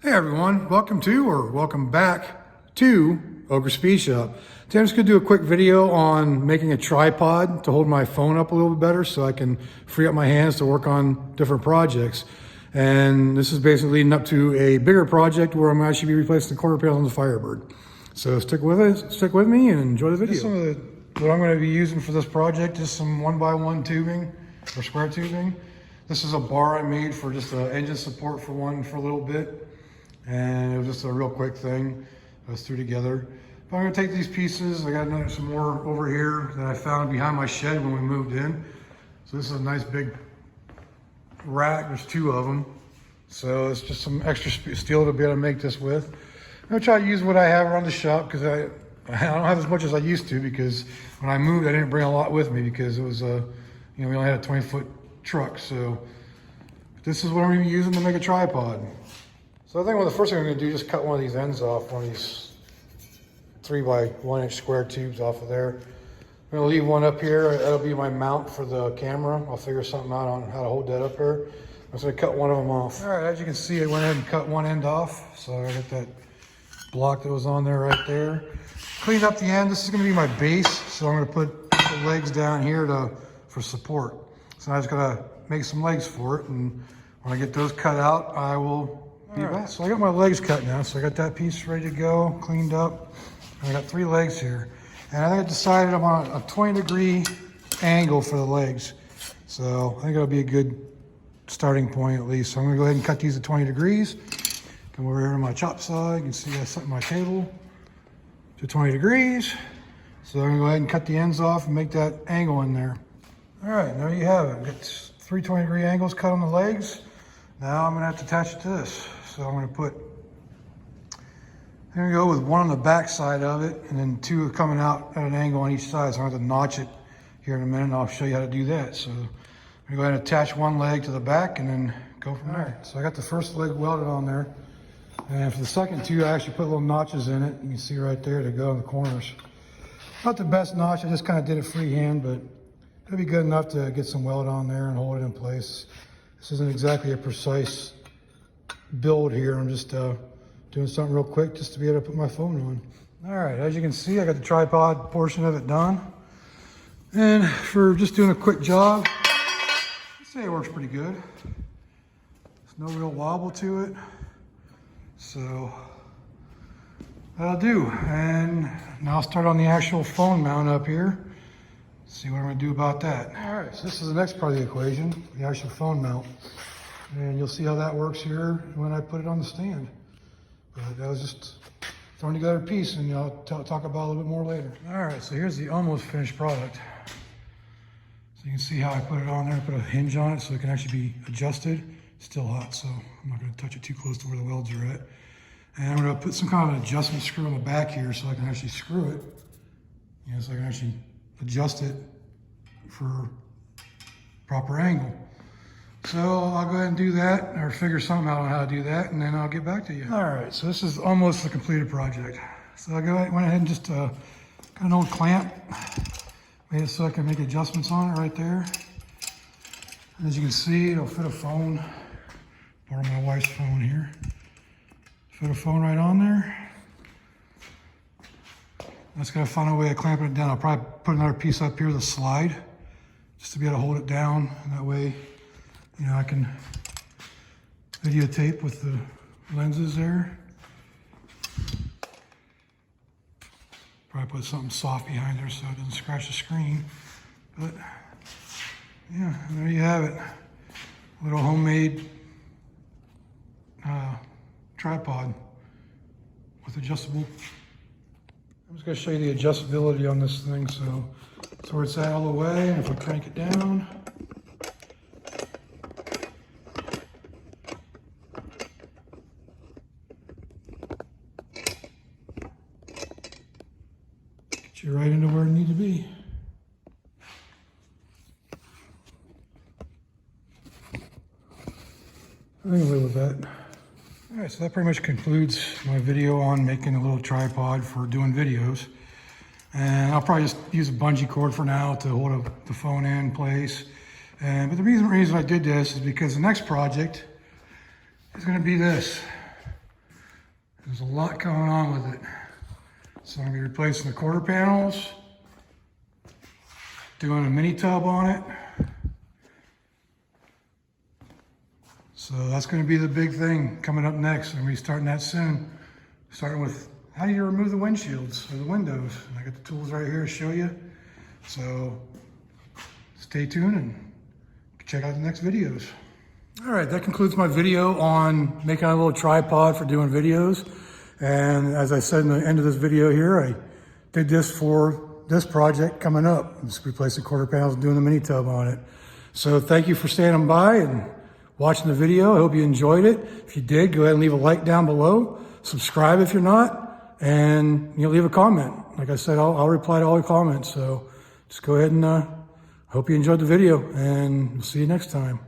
Hey everyone, welcome back to Ogre Speed Shop. Today I'm just going to do a quick video on making a tripod to hold my phone up a little bit better so I can free up my hands to work on different projects. And this is basically leading up to a bigger project where I'm actually be replacing the quarter panel on the Firebird. So stick with me and enjoy the video. What I'm going to be using for this project is some 1x1 tubing or square tubing. This is a bar I made for just engine support for a little bit. And it was just a real quick thing I was threw together. But I'm gonna take these pieces. I got some more over here that I found behind my shed when we moved in. So this is a nice big rack. There's two of them. So it's just some extra steel to be able to make this with. I'm gonna try to use what I have around the shop because I don't have as much as I used to, because when I moved I didn't bring a lot with me because it was we only had a 20-foot truck. So this is what I'm gonna be using to make a tripod. So I think the first thing I'm going to do is just cut one of these ends off, one of these 3x1 inch square tubes off of there. I'm going to leave one up here. That'll be my mount for the camera. I'll figure something out on how to hold that up here. I'm just going to cut one of them off. All right, as you can see, I went ahead and cut one end off. So I got that block that was on there right there. Cleaned up the end. This is going to be my base. So I'm going to put the legs down here for support. So I just got to make some legs for it. And when I get those cut out, I will be back. So I got my legs cut now. So I got that piece ready to go, cleaned up. I got 3 legs here. And I think I decided I'm on a 20-degree angle for the legs. So I think it'll be a good starting point at least. So I'm gonna go ahead and cut these at 20 degrees. Come over here to my chop saw. You can see I set my table to 20 degrees. So I'm gonna go ahead and cut the ends off and make that angle in there. All right, there you have it. Got 3 20-degree angles cut on the legs. Now I'm gonna have to attach it to this. So I'm gonna go with one on the back side of it and then 2 coming out at an angle on each side. So I'm gonna have to notch it here in a minute and I'll show you how to do that. So I'm gonna go ahead and attach one leg to the back and then go from there. So I got the first leg welded on there. And for the second 2, I actually put little notches in it. You can see right there to go in the corners. Not the best notch, I just kind of did it freehand, but it'll be good enough to get some weld on there and hold it in place. This isn't exactly a precise build here. I'm just doing something real quick just to be able to put my phone on. All right, as you can see, I got the tripod portion of it done. And for just doing a quick job, I'd say it works pretty good. There's no real wobble to it. So that'll do. And now I'll start on the actual phone mount up here. See what I'm gonna do about that. All right, so this is the next part of the equation, the actual phone mount. And you'll see how that works here when I put it on the stand. But that was just throwing together a piece, and I'll talk about it a little bit more later. All right, so here's the almost finished product. So you can see how I put it on there. I put a hinge on it so it can actually be adjusted. It's still hot, so I'm not gonna touch it too close to where the welds are at. And I'm gonna put some kind of an adjustment screw on the back here so I can actually screw it. So I can actually adjust it for proper angle. So I'll go ahead and do that, or figure something out on how to do that, and then I'll get back to you. All right, so this is almost a completed project. So I went ahead and just got an old clamp, made it so I can make adjustments on it right there. And as you can see, it'll fit a phone, borrow my wife's phone here. Fit a phone right on there. I just gotta find a way of clamping it down. I'll probably put another piece up here, the slide, just to be able to hold it down. And that way, I can videotape with the lenses there. Probably put something soft behind there so it doesn't scratch the screen. But yeah, there you have it. A little homemade tripod with adjustable. I'm just gonna show you the adjustability on this thing. So where it's at all the way, and if I crank it down, get you right into where it needs to be. I think I'll live with that. All right, so that pretty much concludes my video on making a little tripod for doing videos. And I'll probably just use a bungee cord for now to hold the phone in place. But the reason I did this is because the next project is going to be this. There's a lot going on with it. So I'm going to be replacing the quarter panels, doing a mini tub on it. So that's going to be the big thing coming up next. I'm going to be starting that soon. Starting with how do you remove the windshields or the windows. And I got the tools right here to show you. So stay tuned and check out the next videos. All right, that concludes my video on making a little tripod for doing videos. And as I said in the end of this video here, I did this for this project coming up. Just replacing quarter panels and doing the mini tub on it. So thank you for standing by and watching the video. I hope you enjoyed it. If you did, go ahead and leave a like down below. Subscribe if you're not, and leave a comment. Like I said, I'll reply to all your comments. So just go ahead and hope you enjoyed the video, and we'll see you next time.